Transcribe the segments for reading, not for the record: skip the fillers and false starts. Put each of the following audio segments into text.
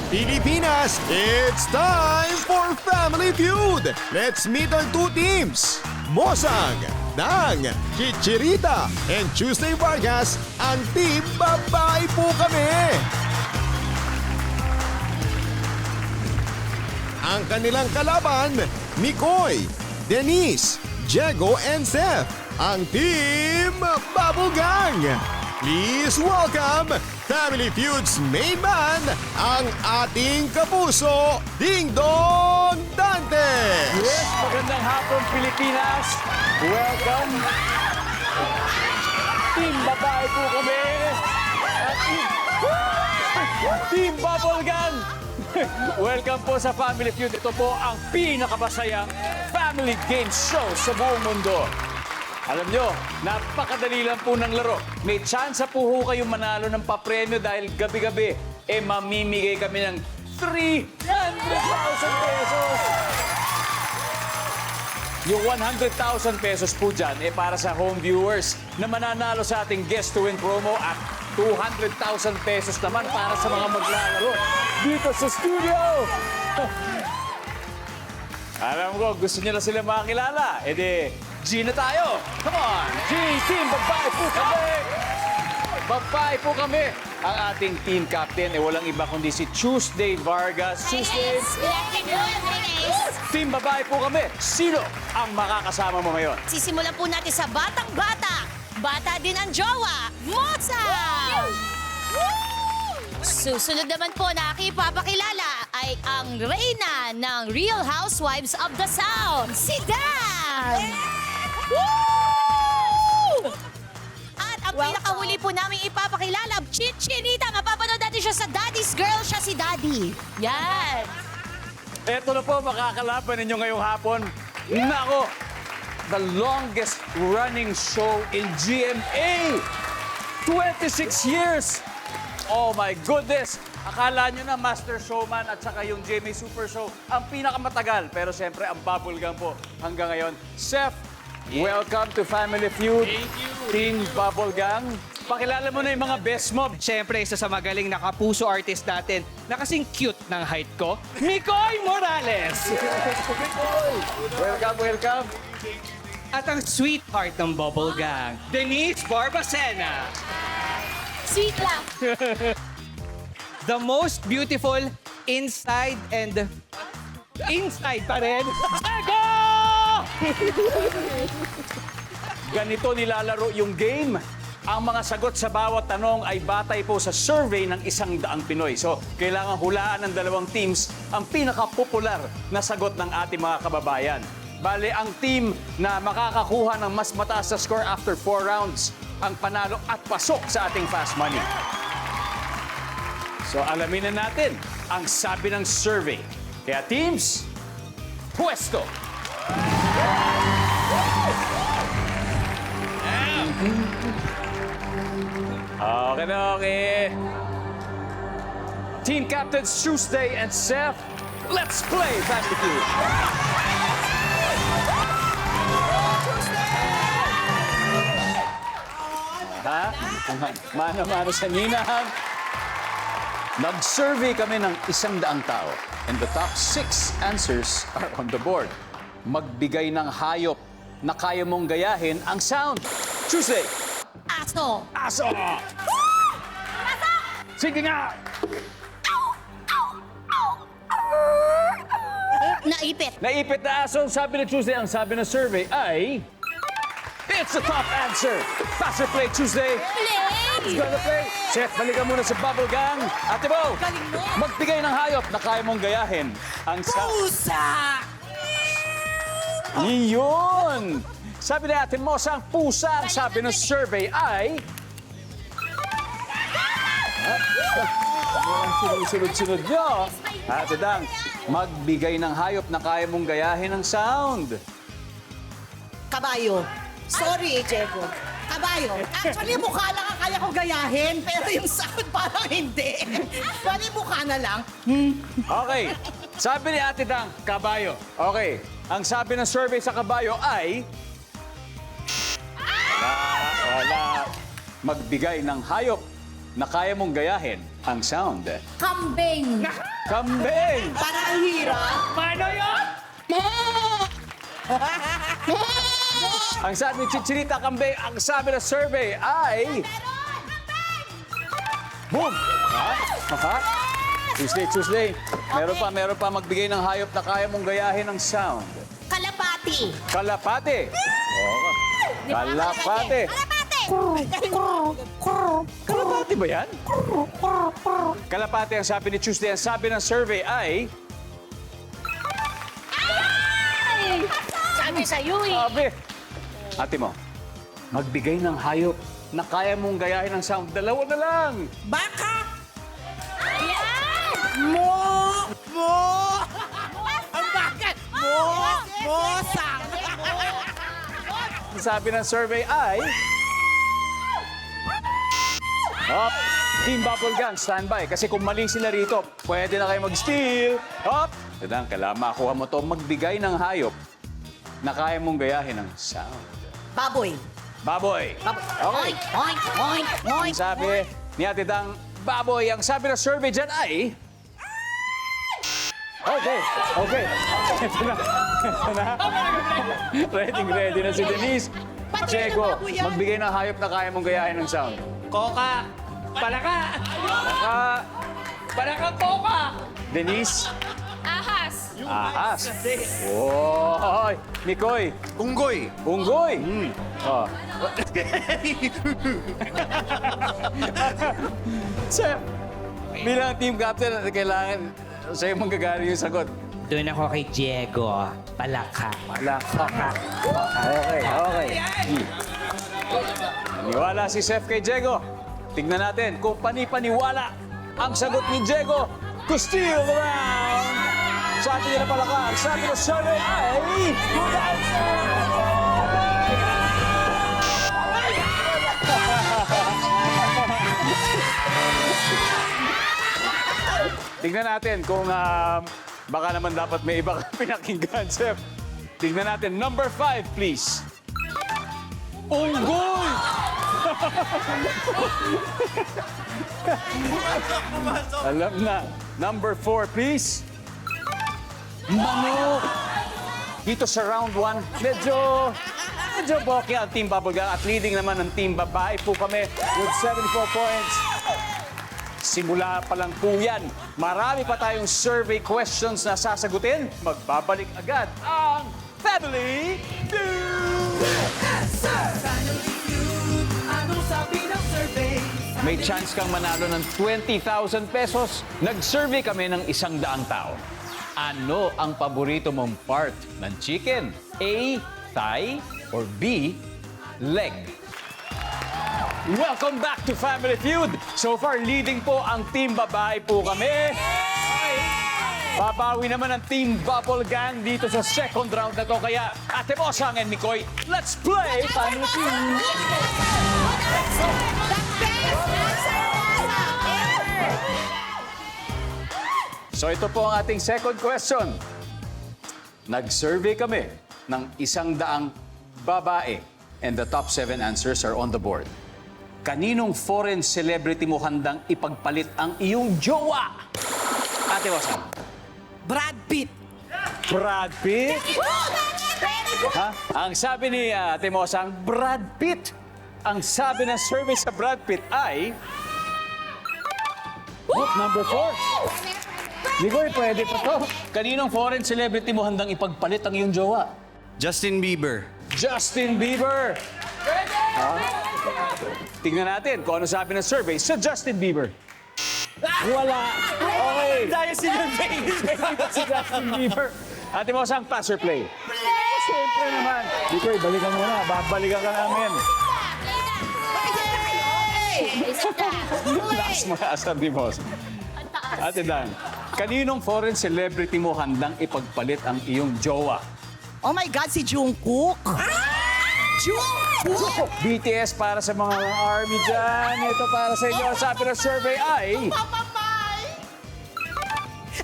Pilipinas, it's time for Family Feud! Let's meet our two teams. Mosang ng Chichirita and Tuesday Vargas, ang team babae po kami. Ang kanilang kalaban, Mikoy, Denise, Diego and Seth, ang team Bubble Gang. Please welcome Family Feud's main man, ang ating kapuso, Ding Dong Dantes! Yes, magandang hapon Pilipinas. Welcome. Team babae po kami. At Team Bubble Gang. Welcome po sa Family Feud. Ito po ang pinakabasayang family game show sa buong mundo. Alam nyo, napakadali lang po ng laro. May chance po ho kayong manalo ng papremyo dahil gabi-gabi, mamimigay kami ng 300,000 pesos. Yung 100,000 pesos po dyan, para sa home viewers na mananalo sa ating Guest to Win promo at 200,000 pesos naman para sa mga maglalaro dito sa studio. Alam ko, gusto nyo na sila makakilala. G na tayo! Come on! G team, babae po kami! Babae po kami! Ang ating team captain walang iba kundi si Tuesday Vargas. Tuesday! Team babae po kami. Sino ang makakasama mo ngayon? Sisimulan po natin sa batang-bata. Bata din ang jowa, Mosa! Susunod naman po na aking ipapakilala ay ang reyna ng Real Housewives of the Sound, si Dan! Woo! At ang pinakahuli po namin ipapakilala, Chichinita. Mapapanood natin siya sa Daddy's Girl, siya si Daddy. Yan! Eto na po, makakalaban ninyo ngayong hapon. Nako! The longest running show in GMA! 26 years! Oh my goodness! Akala nyo na Master Showman at saka yung GMA Super Show ang pinakamatagal. Pero siyempre, ang bubble gum po hanggang ngayon. Seth, welcome to Family Feud. Thank you. Team Bubble Gang. Pakilala mo na yung mga best mo. Siyempre, isa sa magaling na kapuso artist natin na kasing cute ng height ko, Mikoy Morales! Welcome, welcome. At ang sweetheart ng Bubble Gang, Denise Barbacena. Sweet lang. The most beautiful inside and inside pa rin. Diego! Ganito nilalaro yung game. Ang mga sagot sa bawat tanong ay batay po sa survey ng 100 Pinoy. So, kailangan hulaan ng dalawang teams ang pinaka-popular na sagot ng ating mga kababayan. Bale, ang team na makakakuha ng mas mataas na score after 4 rounds ang panalo at pasok sa ating Fast Money. So, alamin na natin ang sabi ng survey. Kaya teams, pwesto! Okay. Team Captains Tuesday and Seth, let's play Family Feud. Ha? Mano-mano sa ninang. Nag-survey kami ng 100 tao and the top 6 answers are on the board. Magbigay ng hayop na kaya mong gayahin ang sound. Tuesday. Aso. Aso! Sige nga! Naipit. Naipit na aso, sabi ng Tuesday. Ang sabi ng survey ay... It's the top answer! Faster play, Tuesday! Play! Gonna play! Seth, balikan muna sa Bubble Gang. Ate Bo, Galing mo. magbigay ng hayop na kaya mong gayahin ang sound. Pusa! Iyon! Sabi ni Ate Mosa, ang pusa. Ang sabi ng survey ay... Ang sunod-sunod nyo. Ate Dang, magbigay ng hayop na kaya mong gayahin ang sound. Kabayo. Sorry, Diego. Kabayo. Actually, mukha lang ang kaya ko gayahin, pero yung sound parang hindi. Pwede mukha na lang. Okay. Sabi ni Ate Dang, kabayo. Okay. Ang sabi ng survey sa kabayo ay... Wala. Magbigay ng hayop na kaya mong gayahin ang sound? Kambing. Kambing! Parang ang hirap. Paano yun? Ang sabi ni Chichinita Kambing, ang sabi ng survey ay... Boom! Ha? Tuesday. Meron pa magbigay ng hayop na kaya mong gayahin ang sound. Kalapati. Kalapate. Oo. Di ba? Kalapate. Kalapati. Kalapate ba yan? Kalapate ang sabi ni Tuesday. Ang sabi ng survey ay... Ay! Sabi sa'yo eh. Sabi. Ate mo, magbigay ng hayop na kaya mong gayahin ang sound. Dalawa na lang. Baka! Yan! Mo! Ang bakit? Mosang! Ang sabi ng survey ay... Hop! Team Bubble Gang, standby. Kasi kung mali sila rito, pwede na kayo mag-steal. Hop! Tadang, kailangan makuha mo to. Magbigay ng hayop na kaya mong gayahin ang sound. Baboy. Baboy. Okay. Oink, oink, oink. Ang sabi ni Ate Dang, baboy. Ang sabi ng survey dyan ay... Okay. Ito na. Ready na si Denise. Chego, magbigay ng hayop na kaya mong gayahin ng sound. Koka. Palaka. Palaka koka. Denise. Ahas. Ahas. Oy. Mikoy. Unggoy. Unggoy. Oh. Chef, bilang team captain, kailangan sa'yo manggagaling yung sagot. Doon ako kay Diego. Palaka. Wala. Okay. Niwala si Chef kay Diego. Tignan natin kung pani-paniwala ang sagot ni Diego to steal the round. Sa ating na palaka, ang sabi ng survey ay... Good answer! Tignan natin kung baka naman dapat may iba kang pinakinggan, Chef. Tignan natin. Number 5, please. Unggoy! Alam na. Number 4, please. Manok! Dito sa round 1, medyo bokeh ang Team Bubblegum at leading naman ang Team Babae po kami with 74 points. Simula pa lang po yan. Marami pa tayong survey questions na sasagutin. Magbabalik agad ang Family Feud! May chance kang manalo ng 20,000 pesos. Nag-survey kami ng 100 tao. Ano ang paborito mong part ng chicken? A, thigh, or B, leg? Welcome back to Family Feud! So far, leading po ang Team Babae po kami. Babawi naman ang Team Bubble Gang dito sa second round na to. Kaya, Ate Mosang and Mikoy, let's play Family Feud! So ito po ang ating second question. Nag-survey kami ng 100 babae and the top 7 answers are on the board. Kaninong foreign celebrity mo handang ipagpalit ang iyong jowa? Ate Mosang. Brad Pitt. Brad Pitt? Ha? Ang sabi ni Ate Mosang, Brad Pitt. Ang sabi ng survey sa Brad Pitt ay... number 4. Nigoy, pwede pa to. Kaninong foreign celebrity mo handang ipagpalit ang iyong jowa? Justin Bieber. Justin Bieber. Ha? Tingnan natin kung ano sabi ng survey sa Justin Bieber. Wala. Okay. Dahil si Si Justin Bieber. Ate mo, saan pass or play? Siyempre naman. Nigoy, balikan mo na. Babalikan ka namin. Last mo na, sabi mo. Ate Dan, kaninong foreign celebrity mo handang ipagpalit ang iyong jowa? Oh my God, si Jungkook. Jungkook! BTS para sa mga army dyan. Ito para sa inyo. Sabi ng survey ay...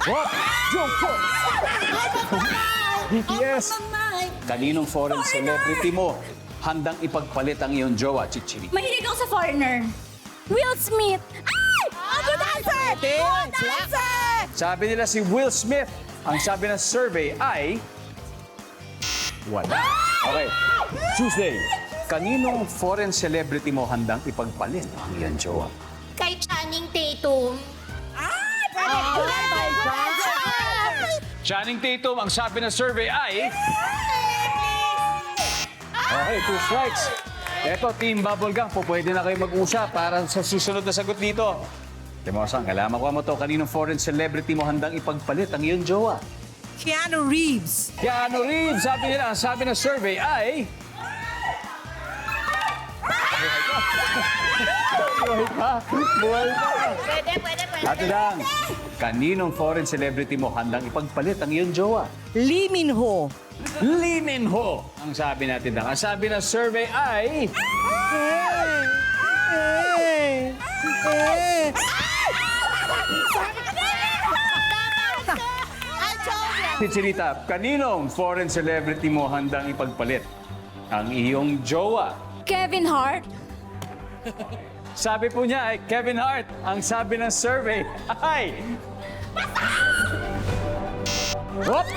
What? Jungkook! BTS. Kaninong foreign celebrity mo handang ipagpalit ang iyong jowa, Chichiri? Mahilig ako sa foreigner. Will Smith. Ay! Good answer! Good answer! Sabi nila si Will Smith. Ang sabi ng survey ay... Wala. Okay. Tuesday. Kaninong foreign celebrity mo handang ipagpalit ang iyong jowa? Kay Channing Tatum. Channing Tatum, ang sabi ng survey ay... Okay, 2 strikes. Eto, Team Bubblegum, po pwede na kayo mag-usap para sa susunod na sagot dito. Timosang, kailangan makuha mo to. Kaninong foreign celebrity mo handang ipagpalit ang iyong jowa? Keanu Reeves. Keanu Reeves, sabi nila, ang sabi ng survey ay... Buhay pa. Buhay pa. Pwede. Ate lang, kaninong foreign celebrity mo handang ipagpalit ang iyong jowa? Lee Min Ho. Lee Min Ho, ang sabi natin lang. Ang sabi ng survey ay... Chicharita, kaninong foreign celebrity mo handang ipagpalit ang iyong jowa? Kevin Hart. Sabi po niya ay Kevin Hart. Ang sabi ng survey ay... Whoop!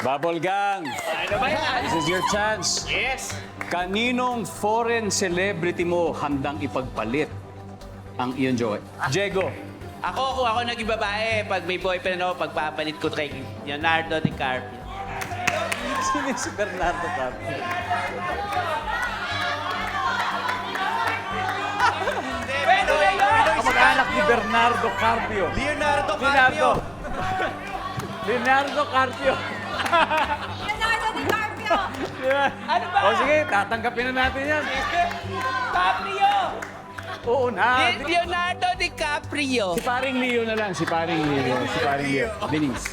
Bubble Gang. Ano ba yan? This is your chance. Yes. Kaninong foreign celebrity mo handang ipagpalit ang iyong jowa? Diego. Kung ako naging babae, pag may boyfriend ako, pagpapalit ko kay Leonardo DiCaprio. Sino si Bernardo Carpio? Kamag-anak ni Bernardo Carpio. Leonardo Leonardo. Leonardo Carpio. Leonardo DiCaprio. Ano ba? O sige, tatanggapin na natin yan. DiCaprio! Oo na. Leonardo DiCaprio! Si paring Leo na lang. Si paring Leo. Si paring Leo. Denise.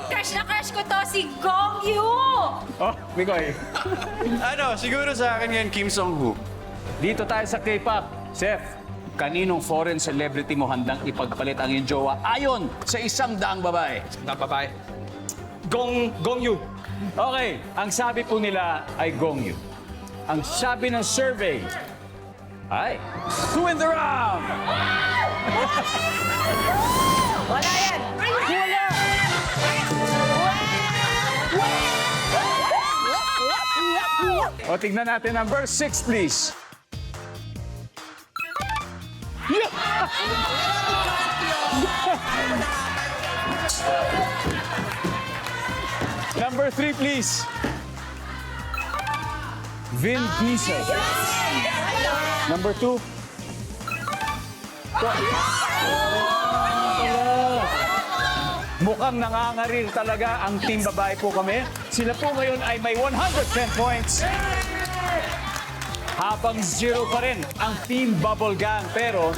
Crush na crush ko to, si Gong Yoo. Oh, Mikoy. Siguro sa akin yan, Kim Song-Hu. Dito tayo sa K-pop. Seth, kaninong foreign celebrity mo handang ipagpalit ang iyong jowa ayon sa 100 babae? Na babae. Gong Yu. Okay, ang sabi po nila ay Gong Yoo. Ang sabi ng survey ay 2 in the round! Wala yan. Wala! O, tignan natin number 6, please. Number 3, please. Vin Diesel. Number 2. Mukhang nangangarir talaga ang team babae po kami. Sila po ngayon ay may 110 points. Habang 0 pa rin ang team Bubble Gang. Pero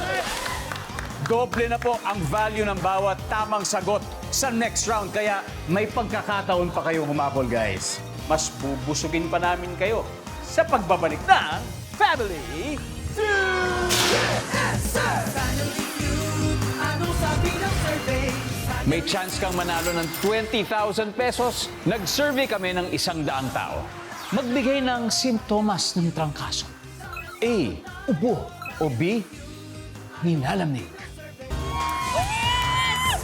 doble na po ang value ng bawat tamang sagot sa next round. Kaya may pagkakataon pa kayong humabol, guys. Mas bubusugin pa namin kayo sa pagbabalik ng Family Feud! May chance kang manalo ng 20,000 pesos. Nag-survey kami ng 100 tao. Magbigay ng simptomas ng trangkaso. A. Ubo. O B. Ninalamig.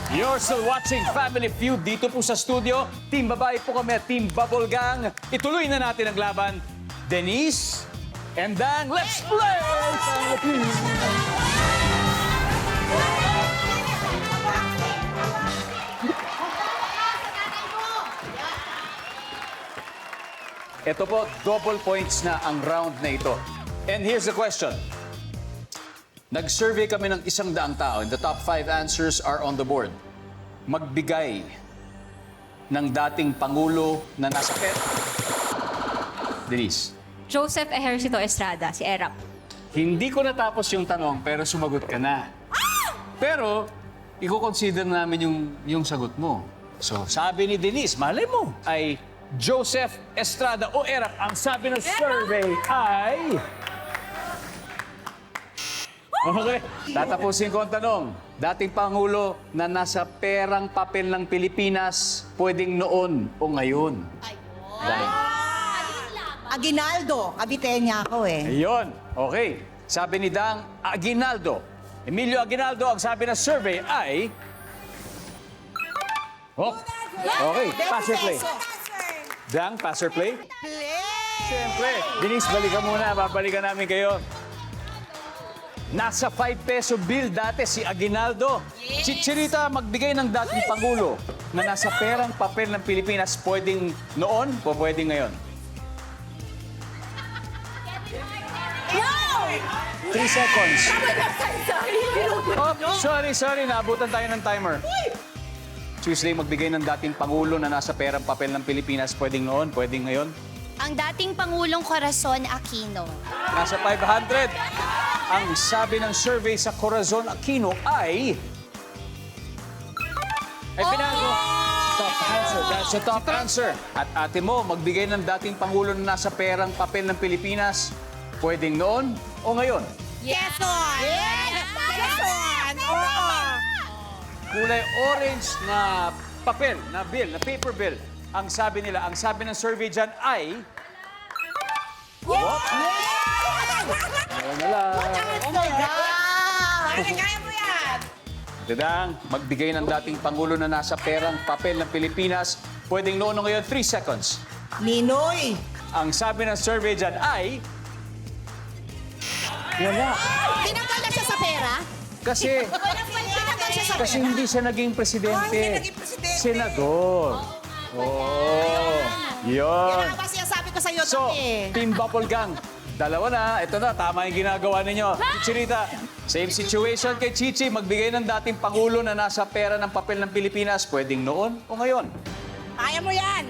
You're still watching Family Feud dito po sa studio. Team babae po kami at Team Bubble Gang. Ituloy na natin ang laban. Denise and Dan, let's play! Family Feud! Ito po, double points na ang round na ito. And here's the question. Nag-survey kami ng 100 tao and the top 5 answers are on the board. Magbigay ng dating Pangulo na nasa pet. Denise. Joseph Ejercito Estrada, si Erap. Hindi ko natapos yung tanong pero sumagot ka na. Pero, i-consider namin yung sagot mo. So, sabi ni Denise, malay mo, ay Joseph Estrada o Erap. Ang sabi ng survey ay... Okay, tatapusin ko ang tanong. Dating Pangulo na nasa perang papel ng Pilipinas, pwedeng noon o ngayon? Dahil- Aguinaldo. Kabite niya ako eh. Ayun. Okay. Sabi ni Dang Aguinaldo. Emilio Aguinaldo, ang sabi ng survey ay... Oh, okay, pass or play. Dang, pass or play? Siyempre. Denise, balikan muna. Babalikan namin kayo. Nasa 5 peso bill dati si Aguinaldo. Chichirita, magbigay ng dating Pangulo na nasa perang papel ng Pilipinas. Pwedeng noon o pwedeng ngayon? 3 seconds. Oh, sorry. Naabutan tayo ng timer. Tuesday, magbigay ng dating Pangulo na nasa perang papel ng Pilipinas. Pwedeng noon, pwedeng ngayon? Ang dating Pangulong Corazon Aquino. Nasa 500. Ang sabi ng survey sa Corazon Aquino ay... Ay, pinago. Top answer. That's the top answer. At ate mo, magbigay ng dating Pangulo na nasa perang papel ng Pilipinas. Pwedeng noon o ngayon? Yes, on! Yes, on! Oo! Kulay orange na papel, na bill, na paper bill. Ang sabi nila, ang sabi ng survey dyan ay... Ayun na lang. Oh my God! Kaya mo yan! Dadang, magbigay ng dating Pangulo na nasa perang papel ng Pilipinas. Pwedeng noon o ngayon, 3 seconds. Ninoy! Ang sabi ng survey dyan ay... Wala. Tinanggal na siya sa pera? Kasi, Tinanggal siya sa kasi hindi siya naging presidente. Hindi naging presidente. Senador. Oo. Yun. Yan ang sinasabi ko sa'yo So, dati. Team Bubble Gang, dalawa na. Ito na, tama yung ginagawa ninyo. Chichirita, same situation kay Chichi. Magbigay ng dating Pangulo na nasa pera ng papel ng Pilipinas. Pwedeng noon o ngayon? Kaya mo yan!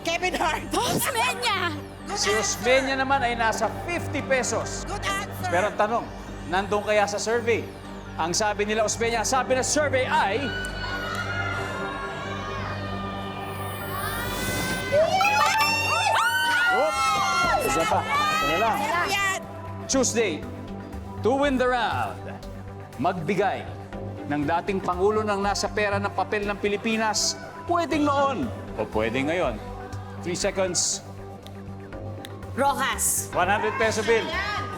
Kevin Hart! Osmeña! Si Osmeña naman ay nasa 50 pesos. Good answer! Pero ang tanong, nandun kaya sa survey? Ang sabi nila Osmeña, sabi ng survey ay... Oop! Isa pa. Isa na lang. Yan! Tuesday, to win the round, magbigay ng dating Pangulo ng nasa pera ng papel ng Pilipinas. Pwedeng noon o pwedeng ngayon. 3 seconds. Rojas! 100 peso bill.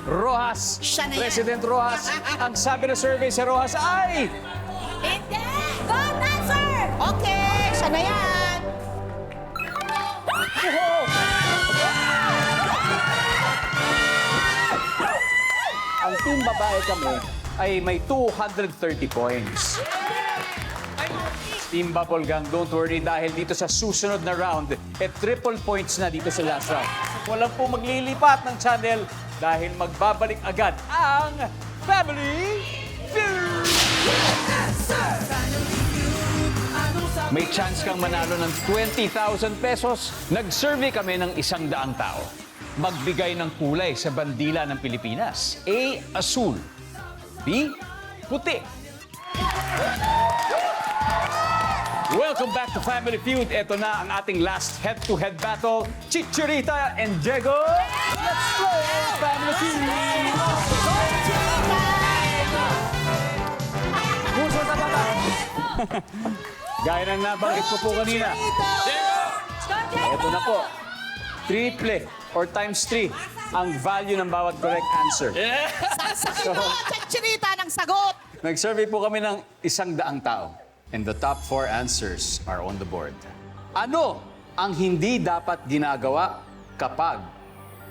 Rojas. Siya na yan. President Rojas. Ang sabi ng survey sa Rojas ay... Hindi! Good answer! Okay! Siya na yan! Ang team babae kami ay may 230 points. Team Bubble Gang, don't worry dahil dito sa susunod na round, triple points na dito sa last round. Walang po maglilipat ng channel dahil magbabalik agad ang Family Feud! May chance kang manalo ng 20,000 pesos. Nag-survey kami ng 100 tao. Magbigay ng kulay sa bandila ng Pilipinas. A. Asul. B. Puti. Welcome back to Family Feud. Ito na ang ating last head-to-head battle. Chichirita and Diego. Let's play Family Feud! Puso sa baba. Gaya ng nabanggit ko po kanina. Ito na po. Triple or times 3 ang value ng bawat correct answer. Sasakin mo, Chicharita ng sagot! Nag-survey po kami ng 100 tao. And the top 4 answers are on the board. Ano ang hindi dapat ginagawa kapag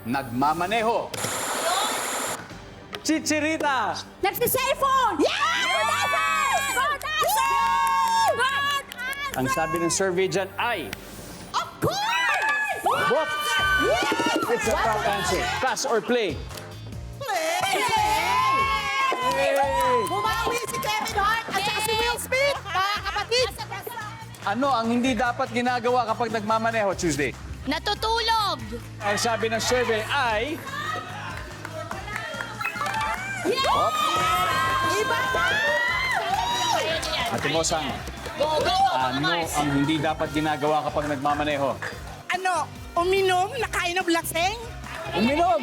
nagmamaneho? Chichirita! Nagsi-cellphone! Yeah! Good answer! Good answer! Good answer! Ang sabi ng survey dyan ay... Of course! Whoop! It's a top answer. Pass or play? Play! Bumawi si Kevin Hart at saka si Will Smith! Mga kapatid! Ano ang hindi dapat ginagawa kapag nagmamaneho, Tuesday? Natutulog! Ang sabi ng survey ay... Iba pa! Ate Mosang, ano ang hindi dapat ginagawa kapag nagmamaneho? Ano? Uminom? Nakain ng laseng? Uminom!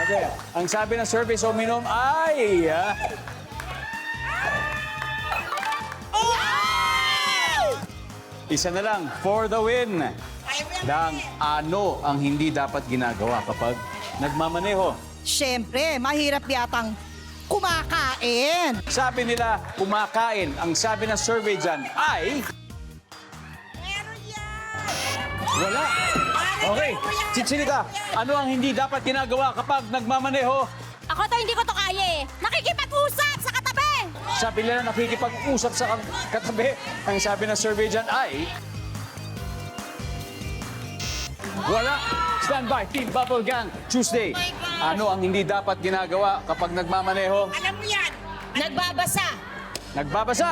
Okay. Ang sabi ng survey sa uminom ay... Isa na lang, for the win. Dang, ano ang hindi dapat ginagawa kapag nagmamaneho? Siyempre, mahirap yatang kumakain. Sabi nila, kumakain. Ang sabi ng survey dyan ay... Wala. Okay, Chichinita, ano ang hindi dapat ginagawa kapag nagmamaneho? Ako to, hindi ko to kaya eh. Nakikipag-usap sa katabi! Sabi nila nakikipag-usap sa katabi. Ang sabi ng survey dyan ay... Wala. Stand by, Team Bubble Gang. Tuesday. Ano ang hindi dapat ginagawa kapag nagmamaneho? Nagbabasa. Nagbabasa.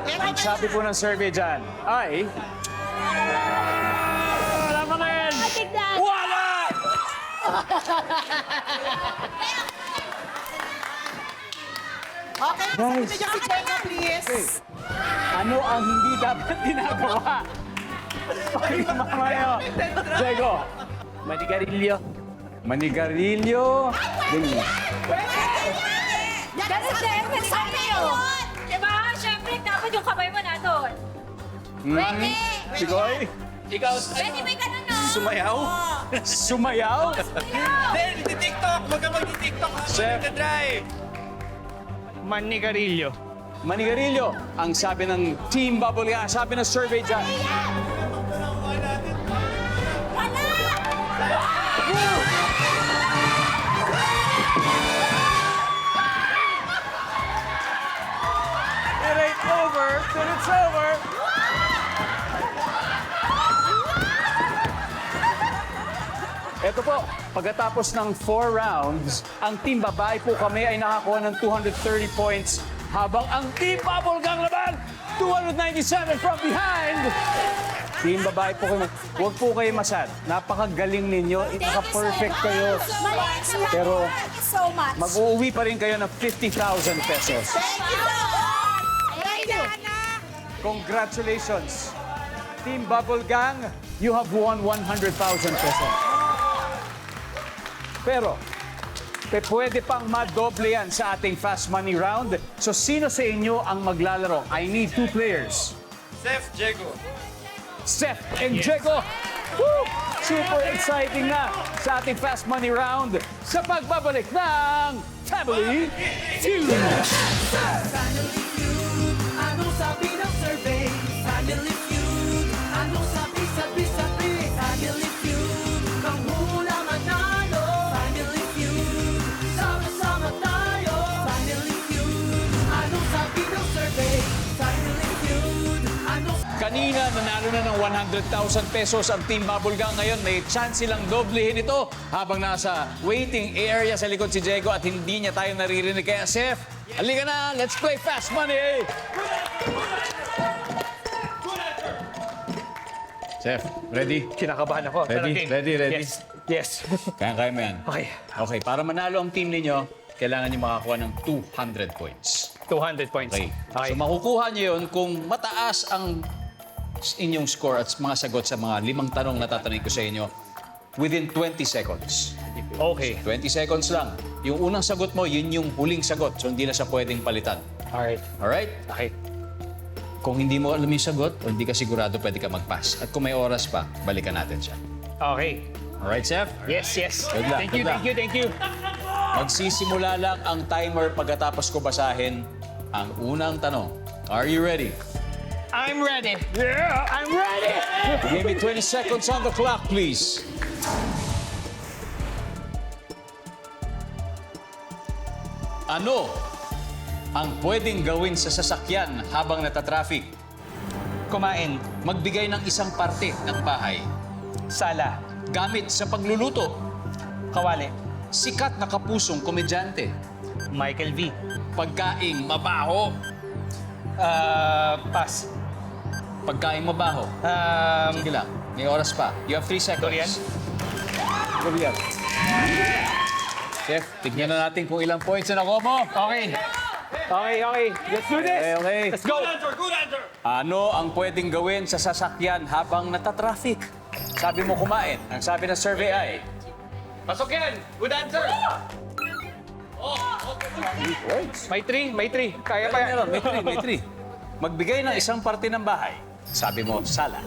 Ang sabi po ng survey dyan ay... Wala pa rin. Wala! Okay, sabi niyo si Jenga, please. Ano ang hindi dapat ginagawa? Ay, mamayo. Diego. Manigarilyo. Manigarilyo. Ganyan. Ganun siyempre, sabi yun. Diba? Siyempre, dapat yung kamay mo na doon. Pwede. Sigoy. Ikaw, Pwede may ganun, no? Sumayaw? Sumayaw. Hindi, TikTok! Huwag ka mag-TikTok habang Chef. nagda-drive! Manigarilyo. Manigarilyo. Ang sabi ng Team Bubble Gang, sabi ng survey dyan. It ain't over till it's over. Ito po, pagkatapos ng 4 rounds, ang team babae po kami ay nakakuha ng 230 points habang ang team Bubble Gang naman, 297 from behind. Team babae po kayo, huwag po kayo masad. Napakagaling ninyo, naka-perfect kayo. Pero Thank you so much. mag-uuwi pa rin kayo ng 50,000 pesos. Thank you so much. Thank you. Congratulations! Team Bubble Gang, you have won 100,000 pesos. Pero, pwede pang madoble yan sa ating Fast Money Round. So, sino sa inyo ang maglalaro? I need 2 players. Chef, Diego. Seth and Diego. Woo! Super exciting na sa ating Fast Money Round sa pagbabalik ng Family Feud. Anong sabi ng survey? Family Feud. Anong sabi-sabi-sabi? Family Feud. Kang hula manalo. Family Feud. Sama-sama tayo. Family Feud. Anong sabi ng survey? Family Feud. Anong Kanina, nanalo na ng 100,000 pesos ang Team Bubble Gang. Ngayon, may chance silang doblehin ito habang nasa waiting area sa likod si Diego at hindi niya tayo naririnig. Kaya, Chef, halika na, let's play Fast Money! Chef, ready? Kinakabahan ako. Ready? Ready? Yes. Yes. Kaya mo yan. Okay. Okay, para manalo ang team ninyo, kailangan niyo makakuha ng 200 points. 200 points. Okay. Okay. So makukuha niyo yun kung mataas ang inyong score at mga sagot sa mga 5 tanong na tatanungin ko sa inyo within 20 seconds. Okay. 20 seconds lang. Yung unang sagot mo, yun yung huling sagot. So hindi na siya pwedeng palitan. Alright. Alright? Okay. Kung hindi mo alam yung sagot o hindi ka sigurado, pwede ka mag-pass. At kung may oras pa, balikan natin siya. Okay. Alright, Chef? Yes, yes. Good luck, Thank you, good luck. thank you, thank you. Magsisimula lang ang timer pagkatapos ko basahin ang unang tanong. Are you ready? I'm ready. Yeah, I'm ready. Give me 20 seconds on the clock, please. Ano ang pwedeng gawin sa sasakyan habang natatraffic? Kumain. Magbigay ng isang parte ng bahay. Sala. Gamit sa pagluluto. Kawali. Sikat na kapusong komedyante. Michael V. Pagkaing mabaho. Pass. Pagkaing mabaho. Sige lang. May oras pa. You have 3 seconds. Durian. Durian. Chef, tignan na natin kung ilang points na nakuha mo. Okay. Okay, okay. Let's do this. Okay. Let's go. Ano ang pwedeng gawin sa sasakyan habang natatraffic? Sabi mo kumain. Ang sabi ng survey ay... Pasok yan! Good answer! May 3, may 3. Kaya pa yan. May 3. Magbigay ng isang parte ng bahay. Sabi mo, sala.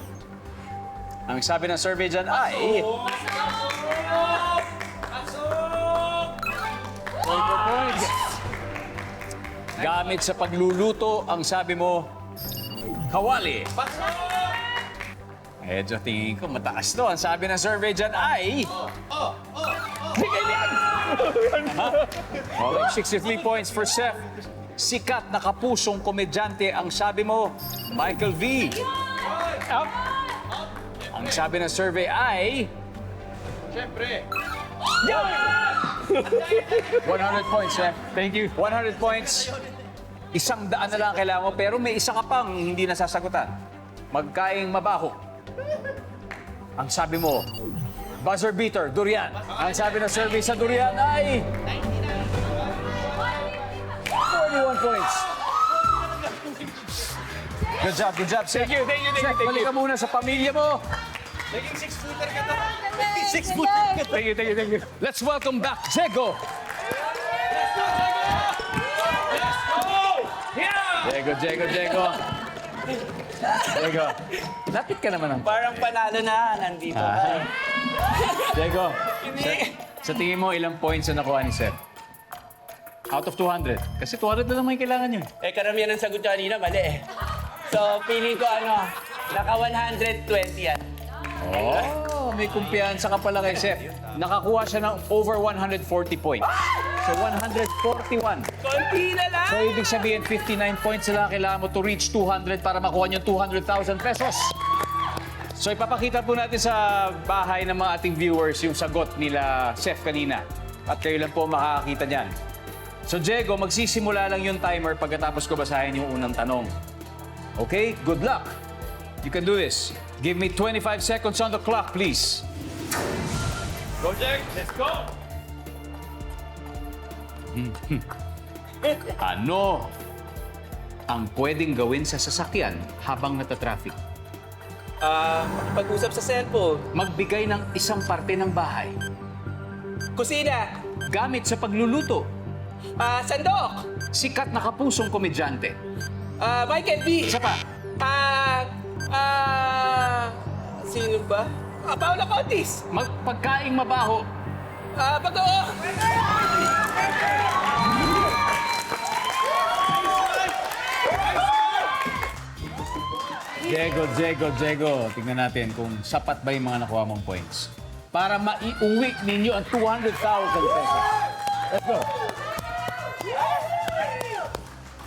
Ang sabi ng survey dyan ay... for points. Gamit sa pagluluto, ang sabi mo, kawali. Medyo tingin ko mataas to. Ang sabi ng survey dyan ay... Okay, 63 points for Seth. Sikat na kapusong komedyante, ang sabi mo, Michael V. Up. Ang sabi ng survey ay... Siyempre. 100 points, Seth. Thank you. 100 points. 100 na lang kailangan mo, pero may isa ka pang hindi nasasagutan. Magkaing mabaho. Ang sabi mo, buzzer beater, durian. Ang sabi ng survey sa durian ay... 41 points. Good job, Seth. Thank you. Seth, balik ka muna sa pamilya mo. Naging 6-footer ka to. 6-footer ka to. Thank you. Let's welcome back Jego. Jego. Lapit ka naman ang... Parang panalo na, nandito ka. Jego, sa tingin mo ilang points na nakuha ni Seth? Out of 200. Kasi 200 na lang may kailangan yun. Eh, karamihan ng sagot ko kanina, mali eh. So, feeling ko naka 120 yan. Oh, may kumpiyansa ka pala kay Seth. Nakakuha siya ng over 140 points. So, 141. Konti na lang! So, ibig sabihin, 59 points na lang kailangan mo to reach 200 para makuha niyo 200,000 pesos. So, ipapakita po natin sa bahay ng mga ating viewers yung sagot nila Seth kanina. At kayo lang po makakakita niyan. So, Jego, magsisimula lang yung timer pagkatapos ko basahin yung unang tanong. Okay? Good luck. You can do this. Give me 25 seconds on the clock, please. Go, Jag. Let's go. Ano ang pwedeng gawin sa sasakyan habang natatraffic? Pag-usap sa cellphone. Magbigay ng isang parte ng bahay. Kusina. Gamit sa pagluluto. Sandok. Sikat na kapusong komedyante. Michael V. Isa pa. Sino ba? Paula Contis. Pagkaing mabaho. Bagoong. Jego. Tingnan natin kung sapat ba yung mga nakuha mong points. Para maiuwi ninyo ang 200,000 pesos. Let's go.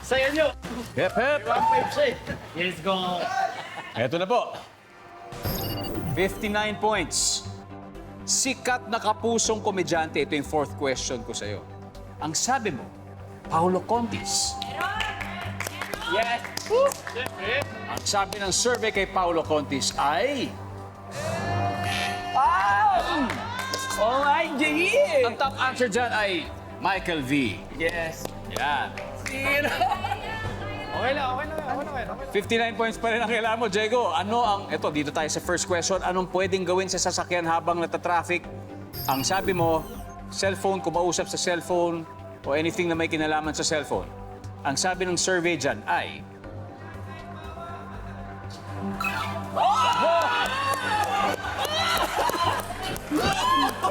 Saya nyo. Hep. 1-5 Let's go. Eto na po. 59 points. Sikat na kapusong komedyante. Ito yung fourth question ko sa'yo. Ang sabi mo, Paolo Contis. Yes. Ang sabi ng survey kay Paolo Contis ay... Oh my God. Ang top answer dyan ay Michael V. Yes. Yan. Okay lang. 59 points pa rin ang kailangan mo, Jego. Ano ang... Ito, dito tayo sa first question. Anong pwedeng gawin sa sasakyan habang natatraffic? Ang sabi mo, cellphone, kumausap sa cellphone, o anything na may kinalaman sa cellphone. Ang sabi ng survey dyan ay...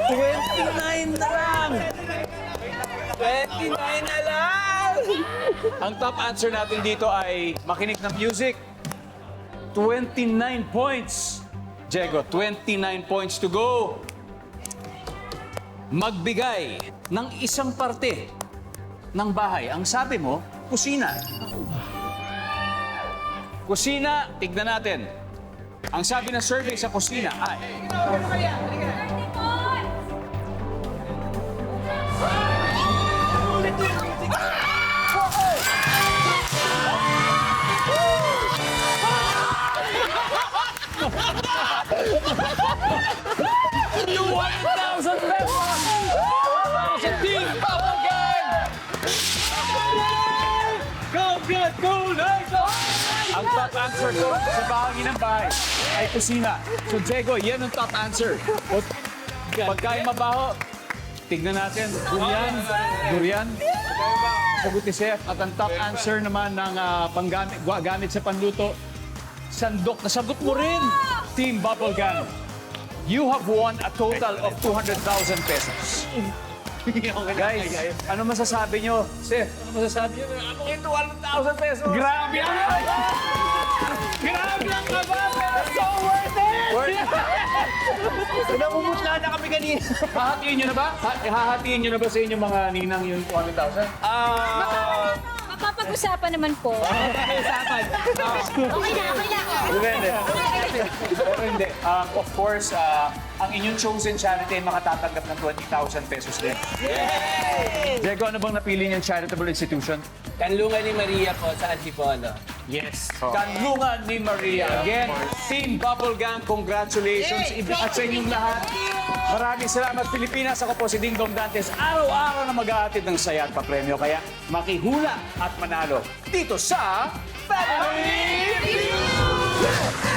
$29 na lang. $29 na lang. Ang top answer natin dito ay makinig ng music. 29 points. Jego, 29 points to go. Magbigay ng isang parte ng bahay. Ang sabi mo, kusina. Kusina, tignan natin. Ang sabi ng survey sa kusina ay... Ang top answer ko sa bahagi ng bahay ay kusina. So, Jego, yan ang top answer. O, pagkain mabaho, tignan natin. Durian. Sagot ni Seth. At ang top answer naman ng gamit sa panluto, sandok. Nasagot mo rin, Team Bubblegum. You have won a total of 200,000 pesos. Guys, ano masasabi nyo? Sir, ano masasabi nyo? Ano ito, 1,000 pesos? Grabe ang Grabe ang kaba, pero so worth it! Worth it! Namumutla na kami kanina. Hahatiin nyo na ba? Hahatiin nyo na ba sa inyong mga ninang yung 200,000? Mapapag-usapan naman po. Okay na. Depende. Pero hindi. Of course, ang inyong chosen charity ay makatatanggap ng 20,000 pesos din. Diego, ano bang napili niyang charitable institution? Kanlungan ni Maria po sa Antipolo. Yes. Kanlungan ni Maria. Again, Team Bubble Gang, congratulations. At sa inyong lahat, maraming salamat Pilipinas. Ako po si Ding Dong Dantes. Araw-araw na mag-aatid ng saya at papremyo. Kaya makihula at manalo dito sa Family Feud!